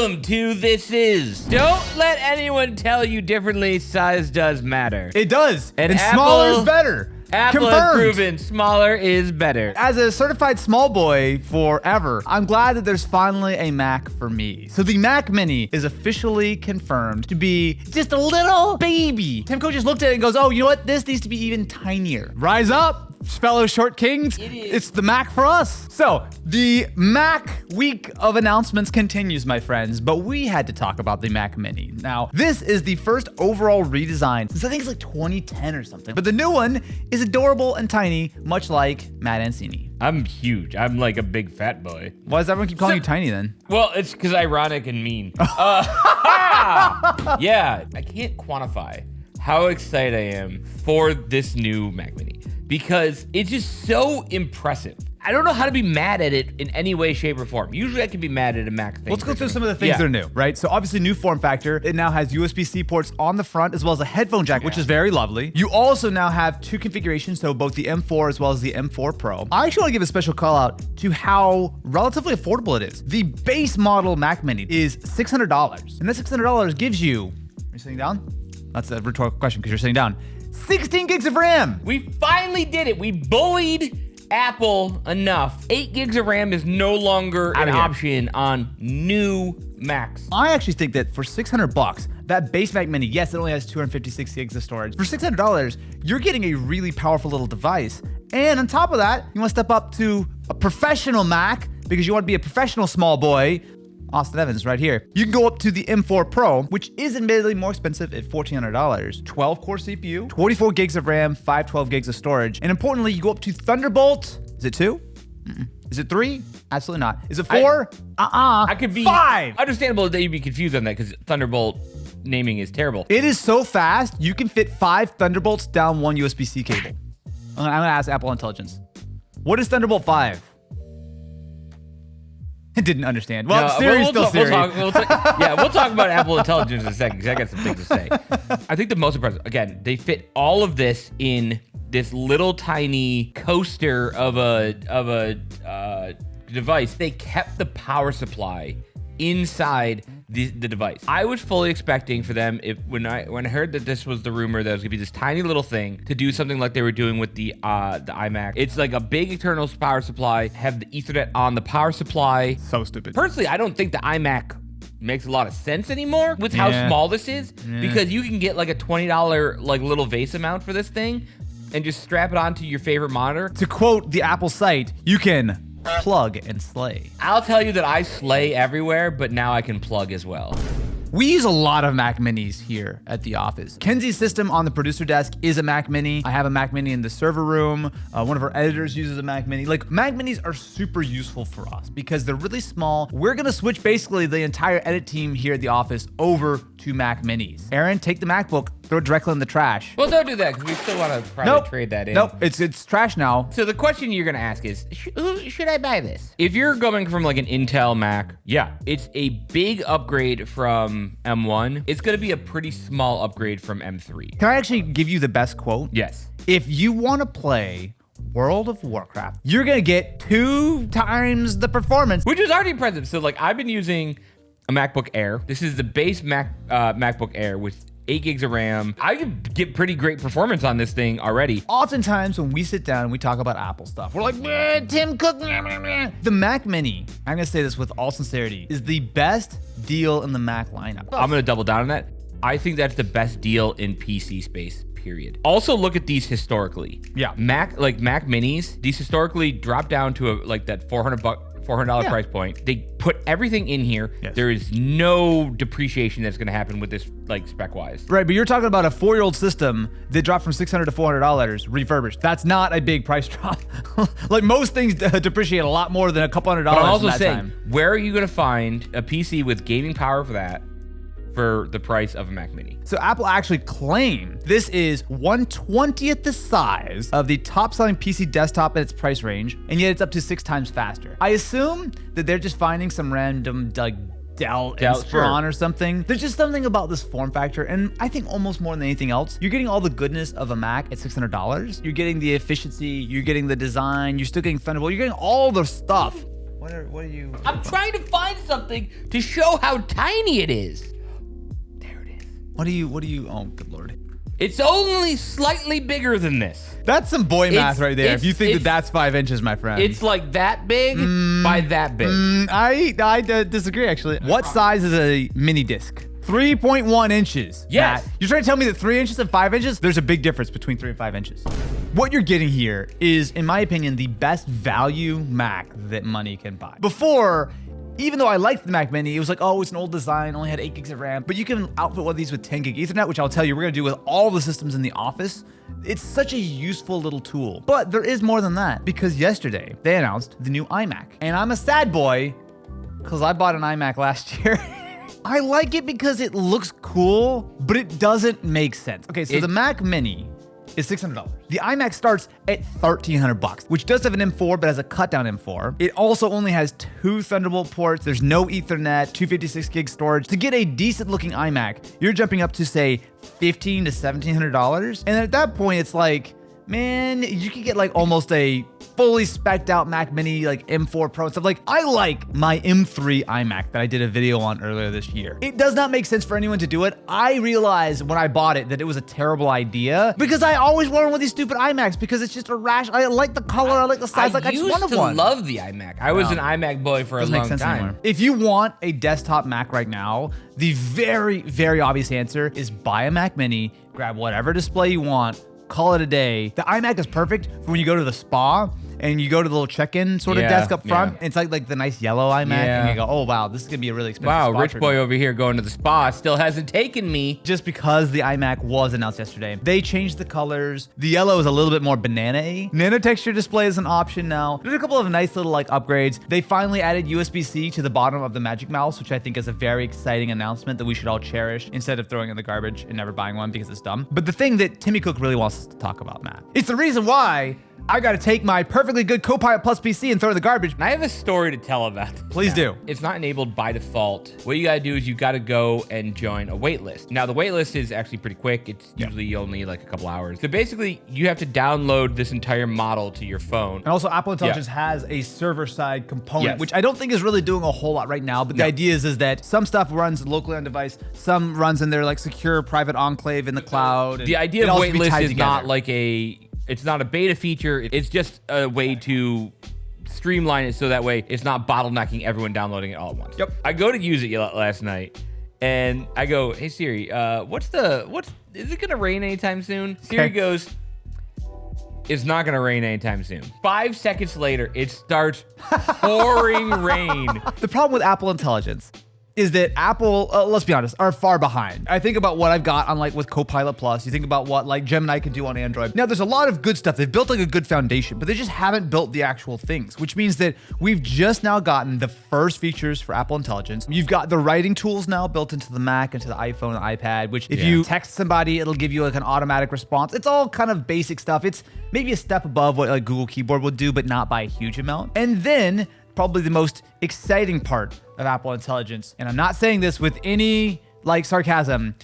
Welcome to This Is. Don't let anyone tell you differently. Size does matter. It does. And Apple, smaller is better. Apple has proven smaller is better. As a certified small boy forever, I'm glad that there's finally a Mac for me. So the Mac Mini is officially confirmed to be just a little baby. Tim Cook just looked at it and goes, oh, you know what? This needs to be even tinier. Rise up, fellow short kings. It's the Mac for us. So the Mac week of announcements continues, my friends, but we had to talk about the Mac Mini. Now, this is the first overall redesign since I think it's like 2010 or something. But the new one is adorable and tiny, much like Matt Ancini. I'm huge. I'm like a big fat boy. Why does everyone keep calling you tiny then? Well, it's because ironic and mean. Yeah, I can't quantify how excited I am for this new Mac Mini because it's just so impressive. I don't know how to be mad at it in any way, shape, or form. Usually I can be mad at a Mac thing. Let's go through some of the things that are new, right? So obviously new form factor. It now has USB-C ports on the front as well as a headphone jack, which is very lovely. You also now have two configurations, so both the M4 as well as the M4 Pro. I actually want to give a special call out to how relatively affordable it is. The base model Mac Mini is $600. And that $600 gives you, are you sitting down? That's a rhetorical question because you're sitting down. 16 gigs of RAM. We finally did it. We bullied Apple enough. 8 gigs of RAM is no longer an option on new Macs. I actually think that for $600, that base Mac Mini, yes, it only has 256 gigs of storage. For $600, you're getting a really powerful little device. And on top of that, you want to step up to a professional Mac because you want to be a professional small boy. Austin Evans right here. You can go up to the M4 Pro, which is admittedly more expensive at $1,400. 12-core CPU, 24 gigs of RAM, 512 gigs of storage. And importantly, you go up to Thunderbolt. Is it 2? Is it 3? Absolutely not. Is it 4? I could be 5. Understandable that you'd be confused on that because Thunderbolt naming is terrible. It is so fast, you can fit 5 Thunderbolts down one USB-C cable. I'm gonna ask Apple Intelligence. What is Thunderbolt 5? I didn't understand. Well, Siri's still Siri. We'll talk about Apple Intelligence in a second because I got some things to say. I think the most impressive, again, they fit all of this in this little tiny coaster of a device. They kept the power supply inside the device. I was fully expecting for them, when I heard that this was the rumor that it was gonna be this tiny little thing, to do something like they were doing with the iMac. It's like a big internal power supply, have the Ethernet on the power supply. So stupid. Personally, I don't think the iMac makes a lot of sense anymore with how small this is, because you can get like a $20 like little vase amount for this thing and just strap it onto your favorite monitor. To quote the Apple site, you can plug and slay. I'll tell you that I slay everywhere, but now I can plug as well. We use a lot of Mac Minis here at the office. Kenzie's system on the producer desk is a Mac Mini. I have a Mac Mini in the server room. One of our editors uses a Mac Mini. Like, Mac Minis are super useful for us because they're really small. We're gonna switch basically the entire edit team here at the office over to Mac Minis. Aaron, take the MacBook, throw it directly in the trash. Well, don't do that because we still want to probably trade that in. Nope, it's trash now. So the question you're gonna ask is, should I buy this? If you're going from like an Intel Mac, yeah, it's a big upgrade from M1. It's gonna be a pretty small upgrade from M3. Can I actually give you the best quote? Yes. If you want to play World of Warcraft, you're gonna get 2 times the performance. Which is already impressive. So like, I've been using a MacBook Air. This is the base MacBook Air with 8 gigs of RAM. I could get pretty great performance on this thing already. Oftentimes when we sit down and we talk about Apple stuff, we're like, Tim Cook. The Mac Mini, I'm gonna say this with all sincerity, is the best deal in the Mac lineup. I'm gonna double down on that. I think that's the best deal in PC space, period. Also look at these historically. Yeah. Mac Minis, these historically drop down to like that $400 price point. They put everything in here. Yes. There is no depreciation that's going to happen with this, like, spec-wise. Right, but you're talking about a 4-year-old system that dropped from $600 to $400 refurbished. That's not a big price drop. Like, most things depreciate a lot more than a couple $100. But I'm also saying, time. Where are you going to find a PC with gaming power for that for the price of a Mac Mini? So Apple actually claimed this is 1/20th the size of the top-selling PC desktop in its price range, and yet it's up to 6 times faster. I assume that they're just finding some random like Dell Inspiron or something. There's just something about this form factor, and I think almost more than anything else, you're getting all the goodness of a Mac at $600. You're getting the efficiency, you're getting the design, you're still getting Thunderbolt, you're getting all the stuff What are you? I'm trying to find something to show how tiny it is. There it is. What do you? Oh, good lord. It's only slightly bigger than this. That's some boy math right there. If you think that that's 5 inches, my friend. It's like that big by that big. I disagree, actually. What size is a mini disc? 3.1 inches. Yes. Matt. You're trying to tell me that 3 inches and 5 inches? There's a big difference between 3 and 5 inches. What you're getting here is, in my opinion, the best value Mac that money can buy. Before, even though I liked the Mac Mini, it was like, oh, it's an old design, only had 8 gigs of RAM, but you can output one of these with 10 gig Ethernet, which I'll tell you we're gonna do with all the systems in the office. It's such a useful little tool. But there is more than that, because yesterday they announced the new iMac. And I'm a sad boy, because I bought an iMac last year. I like it because it looks cool, but it doesn't make sense. Okay, so the Mac Mini is $600. The iMac starts at $1,300, which does have an M4, but has a cut down M4. It also only has 2 Thunderbolt ports. There's no Ethernet, 256 gig storage. To get a decent looking iMac, you're jumping up to say $1,500 to $1,700. And at that point, it's like, man, you could get like almost a fully spec'd out Mac Mini, like M4 Pro and stuff. Like, I like my M3 iMac that I did a video on earlier this year. It does not make sense for anyone to do it. I realized when I bought it that it was a terrible idea because I always wanted one of these stupid iMacs because it's just a rash. I like the color, I like the size, I just wanted one. I used to love the iMac. I was an iMac boy for a long time. Anymore. If you want a desktop Mac right now, the very, very obvious answer is buy a Mac Mini, grab whatever display you want, call it a day. The iMac is perfect for when you go to the spa and you go to the little check-in sort of desk up front. It's like the nice yellow iMac, and you go, oh wow, this is gonna be a really expensive spot. Wow, rich boy over here going to the spa still hasn't taken me. Just because the iMac was announced yesterday, they changed the colors. The yellow is a little bit more banana-y. Nano texture display is an option now. There's a couple of nice little like upgrades. They finally added USB-C to the bottom of the Magic Mouse, which I think is a very exciting announcement that we should all cherish instead of throwing it in the garbage and never buying one because it's dumb. But the thing that Timmy Cook really wants us to talk about, Matt, it's the reason why I gotta take my perfectly good Copilot Plus PC and throw it in the garbage. I have a story to tell about this. Please do. It's not enabled by default. What you gotta do is you gotta go and join a wait list. Now the wait list is actually pretty quick. It's usually only like a couple hours. So basically you have to download this entire model to your phone. And also Apple Intelligence has a server side component, which I don't think is really doing a whole lot right now. But the idea is that some stuff runs locally on device, some runs in their like secure private enclave in the cloud. The idea of wait list is not like it's not a beta feature. It's just a way to streamline it so that way it's not bottlenecking everyone downloading it all at once. I go to use it last night and I go, hey Siri, is it gonna rain anytime soon? Siri goes, it's not gonna rain anytime soon. 5 seconds later, it starts pouring rain. The problem with Apple Intelligence is that Apple, let's be honest, are far behind. I think about what I've got on like with Copilot Plus. You think about what like Gemini can do on Android. Now there's a lot of good stuff. They've built like a good foundation, but they just haven't built the actual things, which means that we've just now gotten the first features for Apple Intelligence. You've got the writing tools now built into the Mac, into the iPhone and iPad, which if you text somebody, it'll give you like an automatic response. It's all kind of basic stuff. It's maybe a step above what like Google Keyboard would do, but not by a huge amount. And then probably the most exciting part of Apple Intelligence, and I'm not saying this with any like sarcasm,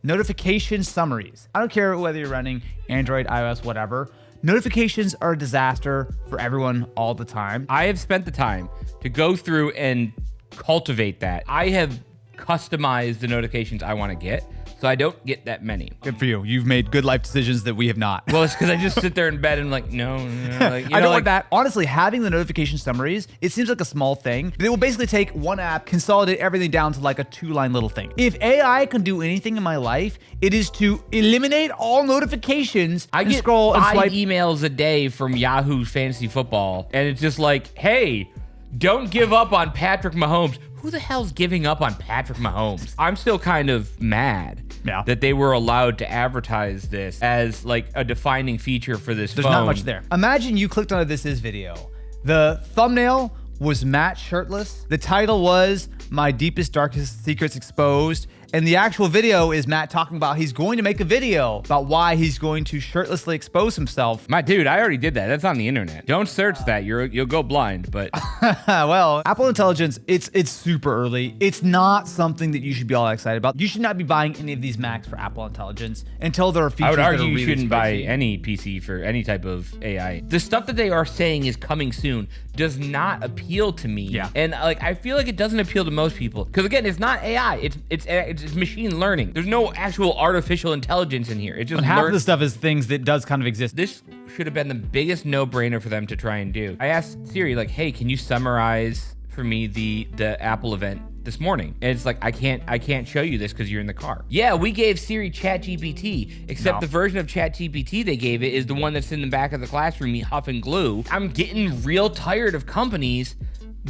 notification summaries. I don't care whether you're running Android, iOS, whatever. Notifications are a disaster for everyone all the time. I have spent the time to go through and cultivate that. I have customized the notifications I want to get, so I don't get that many. Good for you. You've made good life decisions that we have not. Well, it's because I just sit there in bed and like, no. Like, I don't like that. Honestly, having the notification summaries, it seems like a small thing, but it will basically take one app, consolidate everything down to like a 2-line little thing. If AI can do anything in my life, it is to eliminate all notifications. I get scroll 5 and swipe emails a day from Yahoo Fantasy Football, and it's just like, hey, don't give up on Patrick Mahomes. Who the hell's giving up on Patrick Mahomes? I'm still kind of mad that they were allowed to advertise this as like a defining feature for this phone. There's not much there. Imagine you clicked on a This Is video. The thumbnail was Matt shirtless. The title was My Deepest, Darkest Secrets Exposed. And the actual video is Matt talking about he's going to make a video about why he's going to shirtlessly expose himself. My dude, I already did that. That's on the internet. Don't search that. You'll go blind. But well, Apple Intelligence, it's super early. It's not something that you should be all excited about. You should not be buying any of these Macs for Apple Intelligence until there are features I would that argue are you really shouldn't buy spicy. any PC for any type of AI. The stuff that they are saying is coming soon does not appeal to me. Yeah. And like I feel like it doesn't appeal to most people because again, it's not AI. It's machine learning. There's no actual artificial intelligence in here. It just And half of the stuff is things that does kind of exist. This should have been the biggest no-brainer for them to try and do. I asked Siri like, "Hey, can you summarize for me the Apple event this morning?" And it's like, I can't show you this because you're in the car. Yeah, we gave Siri ChatGPT, except the version of ChatGPT they gave it is the one that's in the back of the classroom, huffing glue. I'm getting real tired of companies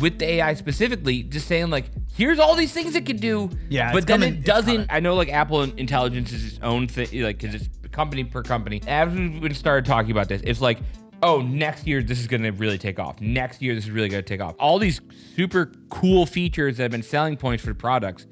with the AI specifically, just saying like, here's all these things it could do. Yeah, but then it doesn't. I know like Apple Intelligence is its own thing, like because it's company per company. As we started talking about this, it's like, oh, next year this is gonna really take off. Next year this is really gonna take off. All these super cool features that have been selling points for products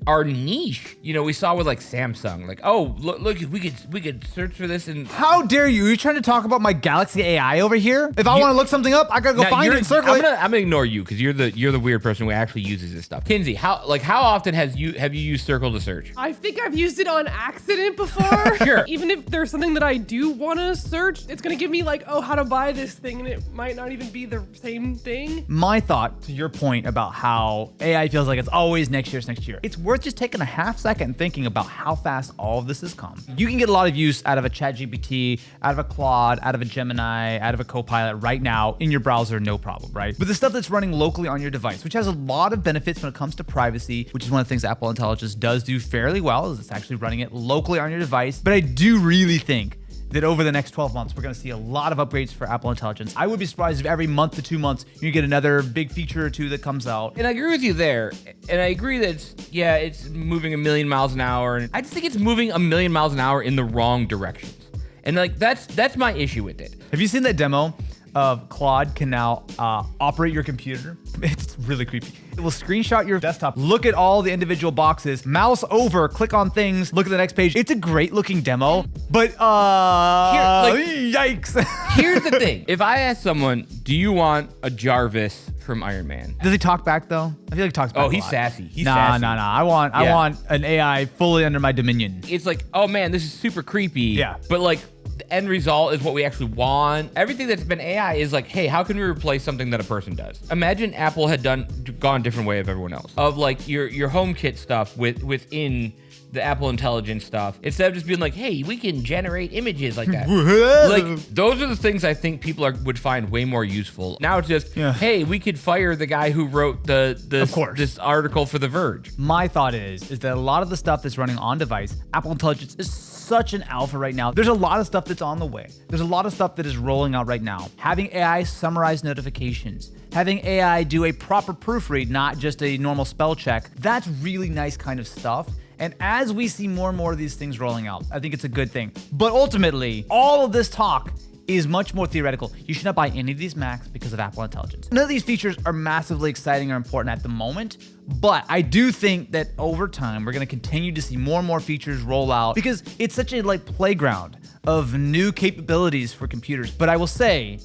are niche. You know, we saw with like Samsung, like, oh, look, we could search for this and How dare you? Are you trying to talk about my Galaxy AI over here? If I want to look something up, I gotta go Now, find it and circle I'm it. gonna ignore you because you're the weird person who actually uses this stuff. Kinsey, how often have you used Circle to search? I think I've used it on accident before. Sure. Even if there's something that I do want to search, it's going to give me like, oh, how to buy this thing, and it might not even be the same thing. My thought to your point about how AI feels like it's always next year. It's worth just taking a half second and thinking about how fast all of this has come. You can get a lot of use out of a ChatGPT, out of a Claude, out of a Gemini, out of a Copilot right now in your browser, no problem, right? But the stuff that's running locally on your device, which has a lot of benefits when it comes to privacy, which is one of the things Apple Intelligence does do fairly well, is it's actually running it locally on your device. But I do really think that over the next 12 months, we're gonna see a lot of upgrades for Apple Intelligence. I would be surprised if every month to 2 months, you get another big feature or two that comes out. And I agree with you there. And I agree that it's moving a million miles an hour. And I just think it's moving a million miles an hour in the wrong directions. And like that's my issue with it. Have you seen that demo of Claude can now operate your computer? It's really creepy. It will screenshot your desktop, look at all the individual boxes, mouse over, click on things, look at the next page. It's a great looking demo, but yikes. Here's the thing. If I ask someone, do you want a Jarvis from Iron Man? Does he talk back though? I feel like he talks back. Oh, a he's lot. sassy. He's Nah. sassy. I want an AI fully under my dominion. It's like, oh man, this is super creepy. Yeah. But like, the end result is what we actually want. Everything that's been AI is like, hey, how can we replace something that a person does? Imagine Apple had gone a different way of everyone else. Of like your HomeKit stuff within the Apple Intelligence stuff, instead of just being like, hey, we can generate images like that. Like, those are the things I think people would find way more useful. Now it's just, hey, we could fire the guy who wrote this article for The Verge. My thought is that a lot of the stuff that's running on device, Apple Intelligence is such an alpha right now. There's a lot of stuff that's on the way. There's a lot of stuff that is rolling out right now. Having AI summarize notifications, having AI do a proper proofread, not just a normal spell check, that's really nice kind of stuff. And as we see more and more of these things rolling out, I think it's a good thing. But ultimately, all of this talk is much more theoretical. You should not buy any of these Macs because of Apple Intelligence. None of these features are massively exciting or important at the moment, but I do think that over time, we're gonna continue to see more and more features roll out because it's such a playground of new capabilities for computers. But I will say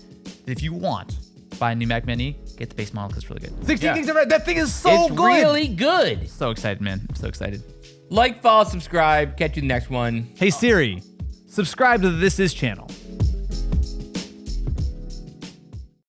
that if you want, buy a new Mac Mini, get the base model because it's really good. 16 gigs of RAM, that thing is so It's good. really good. So excited, man. I'm so excited. Like, follow, subscribe. Catch you in the next one. Hey Siri, subscribe to the This Is channel.